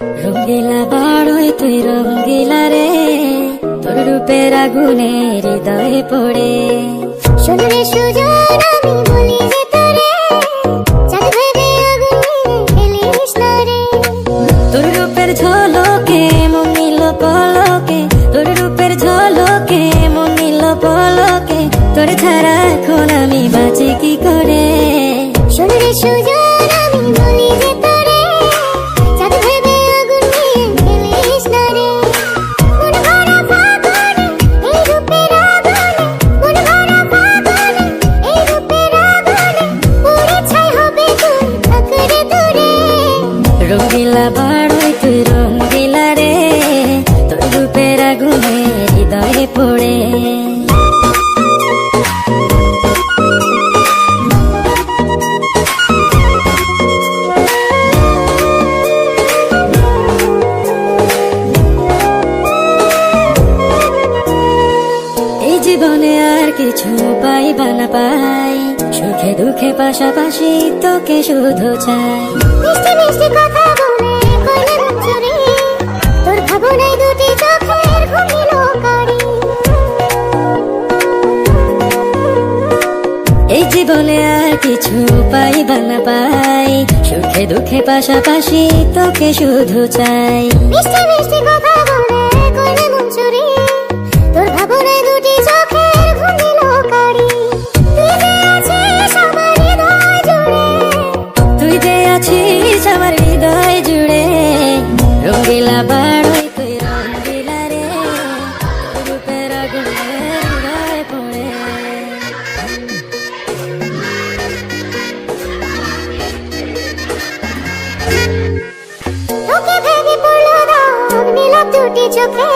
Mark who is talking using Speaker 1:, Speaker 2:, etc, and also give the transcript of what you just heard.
Speaker 1: রঙ্গিলা বাড়ই তুই রঙ্গিলা রে, তোর রূপের আগুনে হৃদয়ে পড়ে।
Speaker 2: শোন রে সুজন আমি বলি যে তোরে, চাঁদ ভেবে আগুন নিয়ে খেলিস না রে।
Speaker 1: তোর রূপের ঝলকে মন নিল পলকে, তোর রূপের ঝলকে মন নিল পলকে, তোর ছাড়া এখন আমি বাঁচি কি করে।
Speaker 2: শোন রে সুজন আমি বলি যে তোরে, চাঁদ ভেবে আগুন নিয়ে খেলিস না রে। মন ভরা ফাগুনে এই রূপের আগুনে, মন ভরা ফাগুনে এই রূপের আগুনে, পুড়ে ছাই হবে তুই থাক রে দূরে।
Speaker 1: রঙ্গিলা বাড়ই তুই রঙ্গিলা রে, তোর রূপের আগুনে হৃদয়ে পড়ে। জীবনে আর কিছু পাইবা না পাই, সুখে দুঃখে পাশাপাশি তোকে শুধু চাই।
Speaker 2: মিষ্টি মিষ্টি কথা বলে কইলে মন চুরি, তোর ভাবনায় দুটি চোখের ঘুম নিল কারি।
Speaker 1: এই জীবনে আর কিছু পাইবা না পাই, সুখে দুঃখে পাশাপাশি তোকে শুধু চাই।
Speaker 2: মিষ্টি মিষ্টি কথা বলে কইলে মন চুরি, তোর ভাবনায় দুটি চোখের ঘুম নিল কারি।
Speaker 1: তুই যে আছিস আমার হৃদয় জুড়ে, রঙ্গিলা বাড়ই তুই রঙ্গিলা রে, তোর রূপের আগুনে হৃদয়ে পড়ে।
Speaker 2: তোকে ভেবে পড়লো দাগ নিল দুটি চোখে,